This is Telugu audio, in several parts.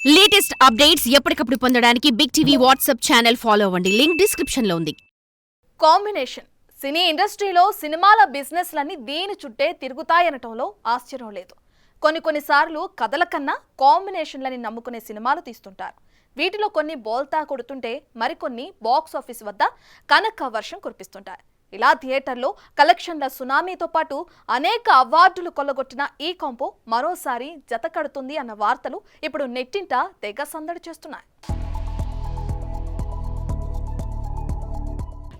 లేటెస్ట్ అప్డేట్స్ ఎప్పటికప్పుడు పొందడానికి big TV WhatsApp channel follow అవ్వండి. లింక్ డిస్క్రిప్షన్ లో ఉంది. కాంబినేషన్ సినీ ఇండస్ట్రీలో సినిమాల బిజినెస్లన్నీ దీని చుట్టే తిరుగుతాయనటంలో ఆశ్చర్యం లేదు. కొన్నిసార్లు కథల కన్నా కాంబినేషన్లని నమ్ముకునే సినిమాలు తీస్తుంటారు. వీటిలో కొన్ని బోల్తా కొడుతుంటే మరికొన్ని బాక్స్ ఆఫీస్ వద్ద కనక వర్షం కురిపిస్తుంటాయి. ఇలా థియేటర్లో కలెక్షన్ల సునామీతో పాటు అనేక అవార్డులు కొల్లగొట్టిన ఈ కాంబో మరోసారి జత కడుతుంది అన్న వార్తలు ఇప్పుడు నెట్టింట తెగ సందడి చేస్తున్నాయి.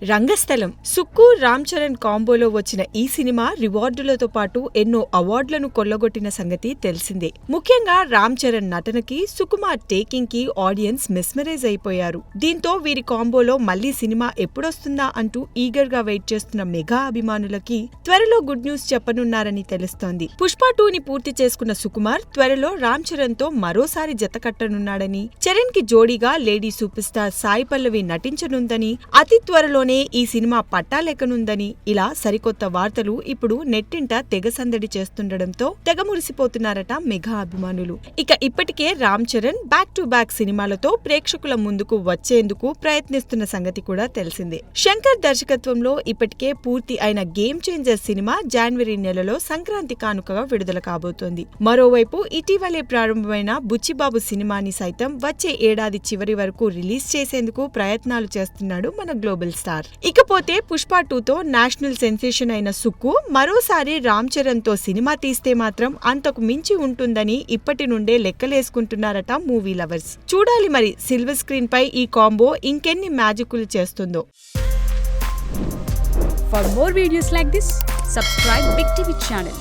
రంగస్థలం సుక్కు రామ్ చరణ్ కాంబోలో వచ్చిన ఈ సినిమా రివార్డులతో పాటు ఎన్నో అవార్డులను కొల్లగొట్టిన సంగతి తెలిసిందే. ముఖ్యంగా రామ్ చరణ్ నటనకి, సుకుమార్ టేకింగ్ కి ఆడియన్స్ మెస్మరైజ్ అయిపోయారు. దీంతో వీరి కాంబోలో మళ్లీ సినిమా ఎప్పుడొస్తుందా అంటూ ఈగర్ గా వెయిట్ చేస్తున్న మెగా అభిమానులకి త్వరలో గుడ్ న్యూస్ చెప్పనున్నారని తెలుస్తోంది. పుష్ప 2ని పూర్తి చేసుకున్న సుకుమార్ త్వరలో రామ్ చరణ్ తో మరోసారి జతకట్టనున్నాడని, చరణ్ కి జోడీగా lady super star Sai Pallavi నటించనుందని, అతి త్వరలో ఈ సినిమా పట్టాలెక్కనుందని ఇలా సరికొత్త వార్తలు ఇప్పుడు నెట్టింట తెగ సందడి చేస్తుండటంతో తెగ మురిసిపోతున్నారట మెగా అభిమానులు. ఇక ఇప్పటికే Ram Charan back to back సినిమాలతో ప్రేక్షకుల ముందుకు వచ్చేందుకు ప్రయత్నిస్తున్న సంగతి కూడా తెలిసిందే. శంకర్ దర్శకత్వంలో ఇప్పటికే పూర్తి అయిన గేమ్ చేంజర్ సినిమా జనవరి నెలలో సంక్రాంతి కానుకగా విడుదల కాబోతోంది. మరోవైపు ఇటీవలే ప్రారంభమైన బుచ్చిబాబు సినిమాని సైతం వచ్చే ఏడాది చివరి వరకు రిలీజ్ చేసేందుకు ప్రయత్నాలు చేస్తున్నాడు మన గ్లోబల్ స్టార్. ఇకపోతే పుష్ప 2తో నేషనల్ సెన్సేషన్ అయిన సుక్కు మరోసారి రామ్ చరణ్ తో సినిమా తీస్తే మాత్రం అంతకు మించి ఉంటుందని ఇప్పటి నుండే లెక్కలేసుకుంటున్నారట మూవీ లవర్స్. చూడాలి మరి సిల్వర్ స్క్రీన్ పై ఈ కాంబో ఇంకెన్ని మ్యాజిక్లు చేస్తుందో. For more videos like this, subscribe Big TV channel.